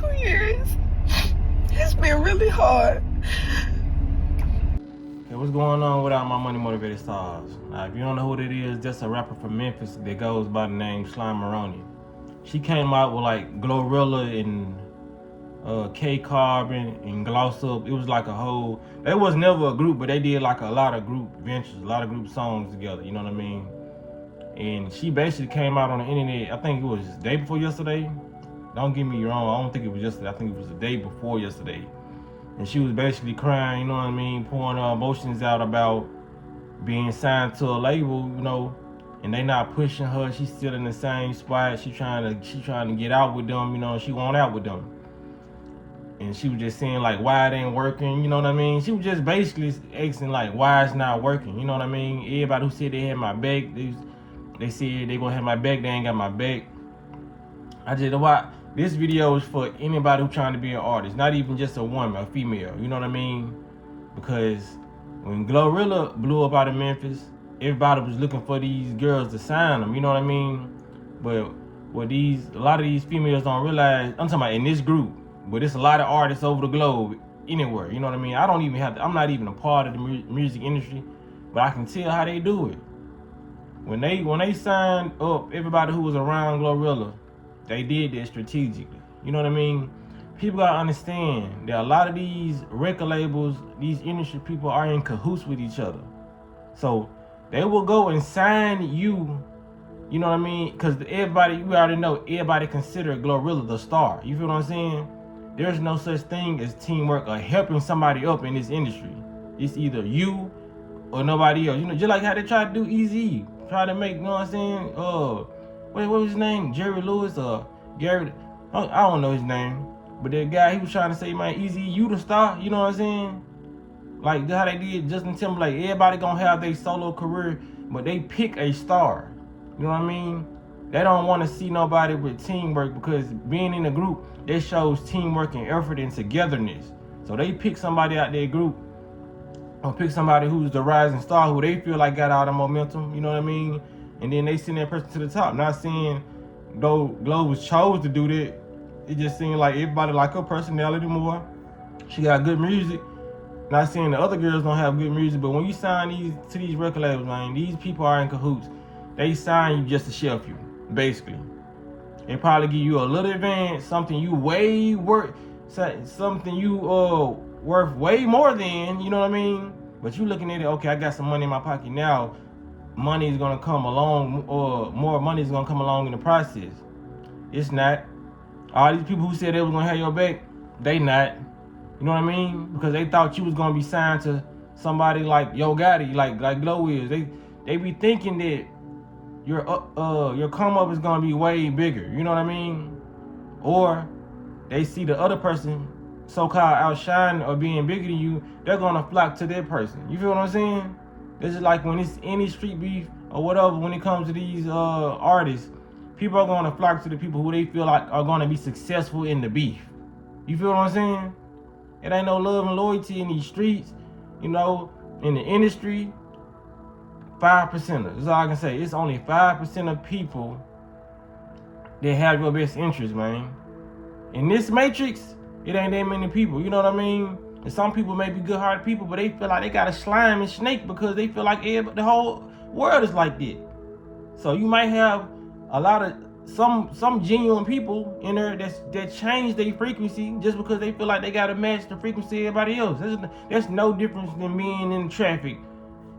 2 years. It's been really hard. Hey, what's going on with all my money motivated stars? Now, if you don't know who it is, that's a rapper from Memphis that goes by the name Slime Maroney. She came out with like Glorilla and K Carbon and Gloss Up. It was like a whole. They was never a group, but they did like a lot of group ventures, a lot of group songs together. You know what I mean? And she basically came out on the internet. I think it was the day before yesterday. Don't get me wrong. I don't think it was yesterday. I think it was the day before yesterday. And she was basically crying, you know what I mean, pouring her emotions out about being signed to a label, you know, and they not pushing her. She's still in the same spot. She trying to get out with them, you know, she want out with them. And she was just saying like why it ain't working, you know what I mean? She was just basically asking like why it's not working, you know what I mean? Everybody who said they had my back, they said they gonna have my back, they ain't got my back. I just watch. This video is for anybody who's trying to be an artist, not even just a woman, a female, you know what I mean? Because when Glorilla blew up out of Memphis, everybody was looking for these girls to sign them, you know what I mean? But what a lot of these females don't realize, I'm talking about in this group, but it's a lot of artists over the globe, anywhere, you know what I mean? I'm not even a part of the music industry, but I can tell how they do it. When they signed up everybody who was around Glorilla, they did that strategically. You know what I mean? People gotta understand that a lot of these record labels, these industry people are in cahoots with each other. So they will go and sign you, you know what I mean? Because everybody, you already know, everybody consider Glorilla the star. You feel what I'm saying? There's no such thing as teamwork or helping somebody up in this industry. It's either you or nobody else. You know, just like how they try to do Easy, try to make, you know what I'm saying? What was his name? Jerry Lewis or Gary? I don't know his name. But that guy, he was trying to say, man, Easy, you the star. You know what I'm saying? Like how they did Justin Timberlake. Everybody gonna have their solo career, but they pick a star. You know what I mean? They don't want to see nobody with teamwork because being in a group, that shows teamwork and effort and togetherness. So they pick somebody out their group or pick somebody who's the rising star who they feel like got all the momentum. You know what I mean? And then they send that person to the top. Not saying though Glow was chose to do that. It just seemed like everybody like her personality more. She got good music. Not saying the other girls don't have good music, but when you sign to these record labels, man, these people are in cahoots. They sign you just to shelf you, basically. They probably give you a little advance, something you way worth, something you worth way more than, you know what I mean? But you looking at it, okay, I got some money in my pocket now. Money is gonna come along, or more money is gonna come along in the process. It's not. All these people who said they was gonna have your back, they not. You know what I mean? Because they thought you was gonna be signed to somebody like Yo Gotti, like Glow is. They be thinking that your come up is gonna be way bigger. You know what I mean? Or they see the other person so-called outshining or being bigger than you, they're gonna flock to that person. You feel what I'm saying? This is like when it's any street beef or whatever, when it comes to these artists, people are going to flock to the people who they feel like are going to be successful in the beef. You feel what I'm saying? It ain't no love and loyalty in these streets, you know, in the industry. 5%. That's all I can say. It's only 5% of people that have your best interest, man. In this matrix, it ain't that many people. You know what I mean? And some people may be good-hearted people, but they feel like they got a slime and snake because they feel like the whole world is like that. So you might have a lot of some genuine people in there that change their frequency just because they feel like they gotta match the frequency of everybody else. There's no difference than being in traffic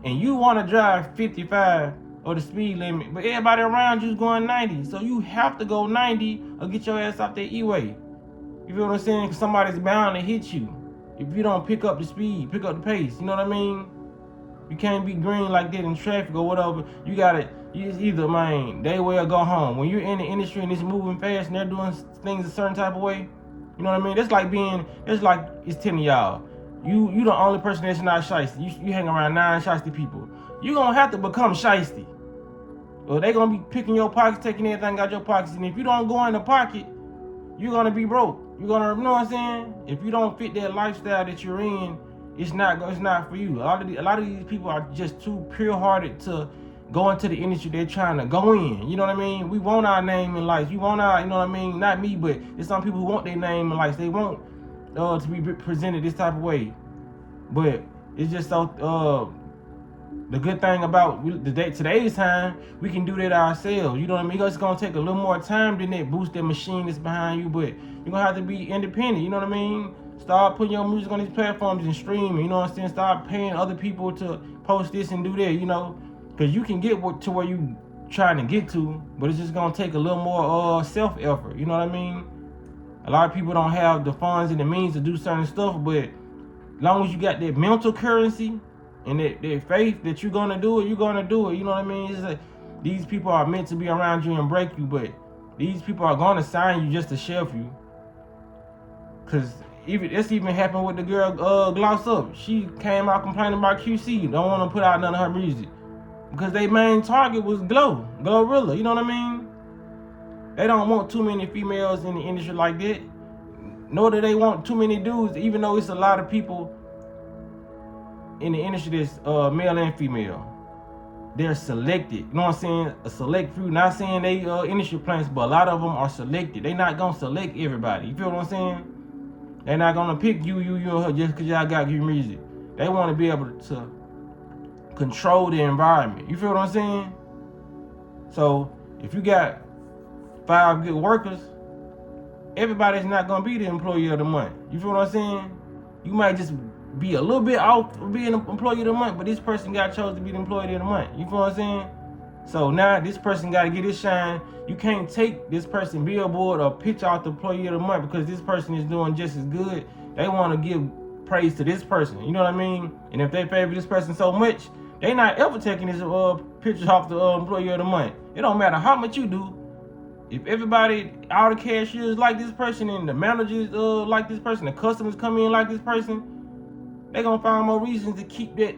and you want to drive 55 or the speed limit, but everybody around you is going 90. So you have to go 90 or get your ass off that E-way. You feel what I'm saying? Because somebody's bound to hit you if you don't pick up the speed, pick up the pace. You know what I mean? You can't be green like that in traffic or whatever. You gotta, it's either, man, they way or go home. When you're in the industry and it's moving fast and they're doing things a certain type of way, you know what I mean? It's telling y'all, you the only person that's not shiesty. You hang around 9 shiesty people. You're gonna have to become shiesty. Or they gonna be picking your pockets, taking everything out your pockets. And if you don't go in the pocket, you're gonna be broke. You're gonna, you know what I'm saying? If you don't fit that lifestyle that you're in, it's not for you. A lot of these people are just too pure-hearted to go into the industry they're trying to go in. You know what I mean? We want our name in lights. We want our, you know what I mean? Not me, but there's some people who want their name in lights. They want to be presented this type of way. But it's just so the good thing about today's time, we can do that ourselves. You know what I mean? It's gonna take a little more time than that boosted machine that's behind you, but you're gonna have to be independent. You know what I mean? Start putting your music on these platforms and streaming. You know what I'm saying? Start paying other people to post this and do that. You know, because you can get to where you trying to get to, but it's just gonna take a little more self effort. You know what I mean? A lot of people don't have the funds and the means to do certain stuff, but as long as you got that mental currency and that faith that you're gonna do it, you're gonna do it. You know what I mean? It's like these people are meant to be around you and break you, but these people are gonna sign you just to shelf you. Cause this even happened with the girl Gloss Up. She came out complaining about QC, don't want to put out none of her music because their main target was Glorilla. You know what I mean? They don't want too many females in the industry like that. Nor do they want too many dudes, even though it's a lot of people in the industry that's male and female. They're selected. You know what I'm saying? A select few. Not saying they industry plants, but a lot of them are selected. They not gonna select everybody. You feel what I'm saying? They're not gonna pick you and her just because y'all got good music. They want to be able to control the environment. You feel what I'm saying? So if you got 5 good workers, everybody's not gonna be the employee of the month. You feel what I'm saying? You might just be a little bit off of being an employee of the month, but this person got chose to be the employee of the month. You feel what I'm saying? So now this person got to get his shine. You can't take this person billboard or pitch out the employee of the month because this person is doing just as good. They want to give praise to this person. You know what I mean? And if they favor this person so much, they not ever taking this picture off the employee of the month. It don't matter how much you do. If everybody, all the cashiers like this person and the managers like this person, the customers come in like this person, they gonna find more reasons to keep that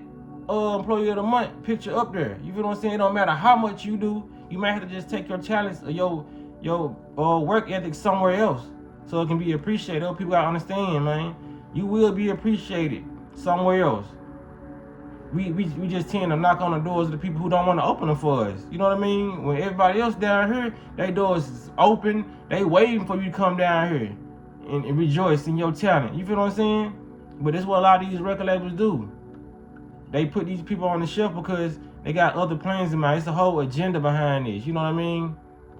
employee of the month picture up there. You feel what I'm saying? It don't matter how much you do. You might have to just take your talents or your work ethic somewhere else so it can be appreciated. Other people gotta understand, man. You will be appreciated somewhere else. We just tend to knock on the doors of the people who don't want to open them for us. You know what I mean? When everybody else down here, their doors is open. They waiting for you to come down here and rejoice in your talent. You feel what I'm saying? But that's what a lot of these record labels do. They put these people on the shelf because they got other plans in mind. It's a whole agenda behind this. You know what I mean?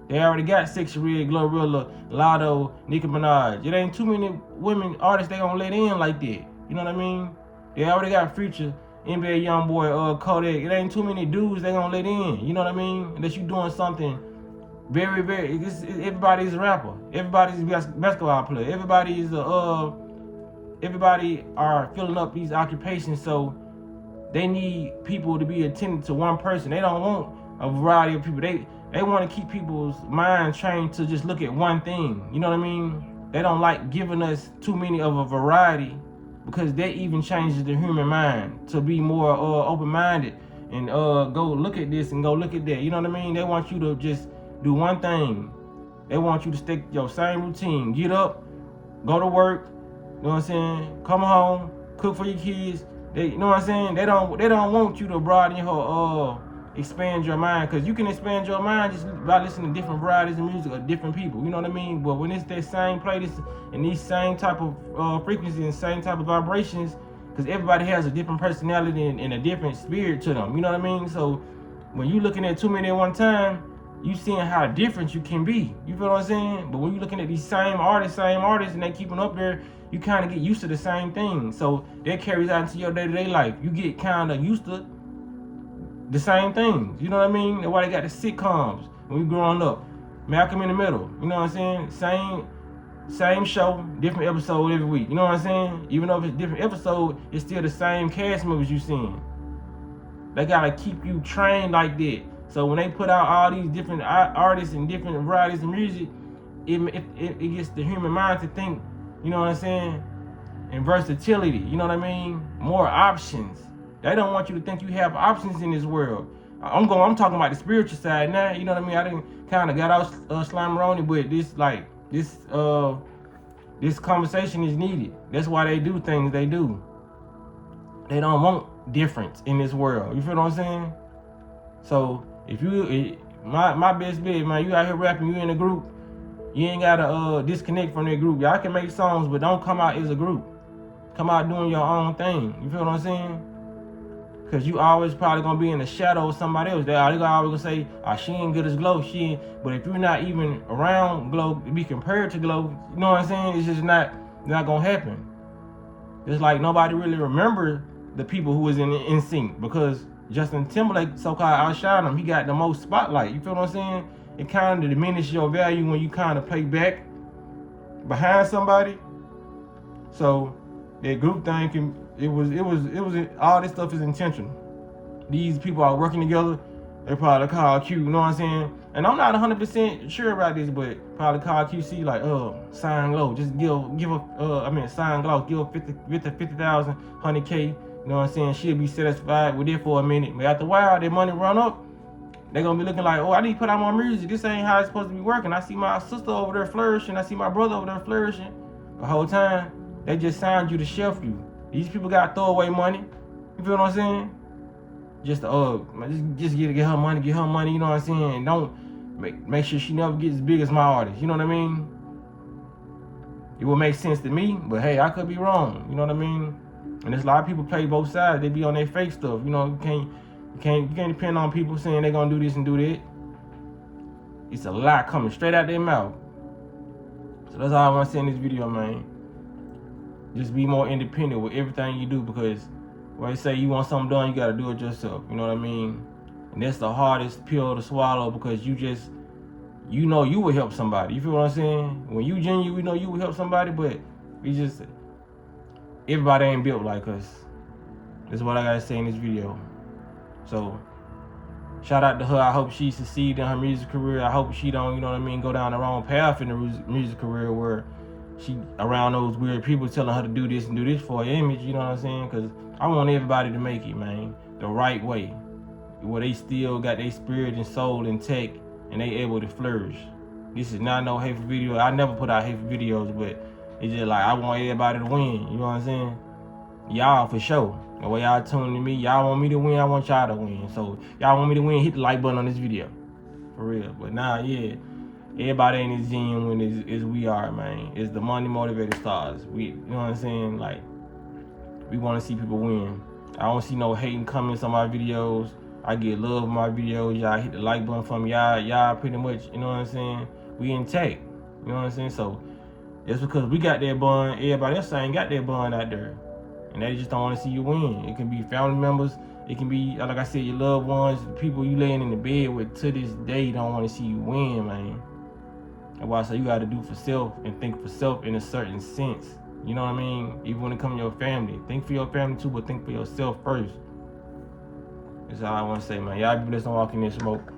They already got Sexy Red, Glorilla, Lotto, Nicki Minaj. It ain't too many women artists they gonna let in like that. You know what I mean? They already got Future, NBA Youngboy, Kodak. It ain't too many dudes they gonna let in. You know what I mean? Unless you doing something very, very. Everybody's a rapper. Everybody's a basketball player. Everybody are filling up these occupations, so they need people to be attended to one person. They don't want a variety of people. They want to keep people's minds trained to just look at one thing. You know what I mean? They don't like giving us too many of a variety because that even changes the human mind to be more open-minded and go look at this and go look at that. You know what I mean? They want you to just do one thing. They want you to stick your same routine. Get up, go to work, you know what I'm saying? Come home, cook for your kids. They, you know what I'm saying? They don't want you to broaden your expand your mind, because you can expand your mind just by listening to different varieties of music of different people. You know what I mean? But when it's that same playlist and these same type of frequencies and same type of vibrations, because everybody has a different personality and a different spirit to them. You know what I mean? So when you looking at too many at one time, you seeing how different you can be. You feel what I'm saying? But when you looking at these same artists, and they keeping up there, you kind of get used to the same thing. So that carries out into your day-to-day life. You get kind of used to the same things. You know what I mean? That's why they got the sitcoms when we growing up. Malcolm in the Middle. You know what I'm saying? Same show, different episode every week. You know what I'm saying? Even though if it's different episode, it's still the same cast members you seeing. They gotta keep you trained like that. So when they put out all these different artists and different varieties of music, it gets the human mind to think, you know what I'm saying? And versatility, you know what I mean? More options. They don't want you to think you have options in this world. I'm talking about the spiritual side now, you know what I mean? I didn't kind of got out Slimeroni, but this conversation is needed. That's why they do things they do. They don't want difference in this world. You feel what I'm saying? So if my best bet, man, you out here rapping, you in a group, you ain't gotta disconnect from that group. Y'all can make songs, but don't come out as a group. Come out doing your own thing. You feel what I'm saying? Cause you always probably gonna be in the shadow of somebody else. They always gonna say, "Oh, she ain't good as Glow." But if you're not even around Glow to be compared to Glow, you know what I'm saying? It's just not gonna happen. It's like nobody really remember the people who was in sync because Justin Timberlake so-called outshined him. He got the most spotlight. You feel what I'm saying? It kind of diminishes your value when you kind of play back behind somebody. So that group thing it was all this stuff is intentional. These people are working together. They probably call Q, you know what I'm saying? And I'm not 100% sure about this, but probably call QC like, sign Glow. Just sign Glow, give her 50,000, 100K. You know what I'm saying? She'll be satisfied with it for a minute. But after a while, their money run up. They're gonna be looking like, oh, I need to put out more music. This ain't how it's supposed to be working. I see my sister over there flourishing. I see my brother over there flourishing. The whole time, they just signed you to shelf you. These people got throwaway money. You feel what I'm saying? Just get her money, you know what I'm saying? Don't make sure she never gets as big as my artist, you know what I mean? It will make sense to me, but hey, I could be wrong, you know what I mean? And there's a lot of people play both sides. They be on their fake stuff, you know. You can't depend on people saying they're gonna do this and do that. It's a lot coming straight out their mouth. So that's all I want to say in this video, man. Just be more independent with everything you do, because when they say you want something done, you gotta do it yourself. You know what I mean? And that's the hardest pill to swallow, because you know you would help somebody. You feel what I'm saying? When you genuine, you know you would help somebody, but everybody ain't built like us. That's what I gotta say in this video. So shout out to her. I hope she succeeds in her music career. I hope she don't, you know what I mean, go down the wrong path in the music career where she around those weird people telling her to do this and do this for her image, you know what I'm saying? Because I want everybody to make it, man, the right way, where they still got their spirit and soul intact and they able to flourish. This is not no hateful video. I never put out hateful videos, but it's just like I want everybody to win, you know what I'm saying? Y'all for sure. The way y'all tuning to me, y'all want me to win, I want y'all to win. So y'all want me to win, hit the like button on this video. For real. But yeah. Everybody ain't as genuine as we are, man. It's the money motivated stars. You know what I'm saying? Like, we want to see people win. I don't see no hating comments on my videos. I get love on my videos. Y'all hit the like button for me. Y'all pretty much, you know what I'm saying? We intact. You know what I'm saying? So, just because we got that bond, everybody else ain't got that bond out there. And they just don't want to see you win. It can be family members. It can be, like I said, your loved ones, the people you laying in the bed with to this day don't want to see you win, man. That's why I say you got to do for self and think for self in a certain sense. You know what I mean? Even when it comes to your family. Think for your family too, but think for yourself first. That's all I want to say, man. Y'all be blessed and walk in this smoke.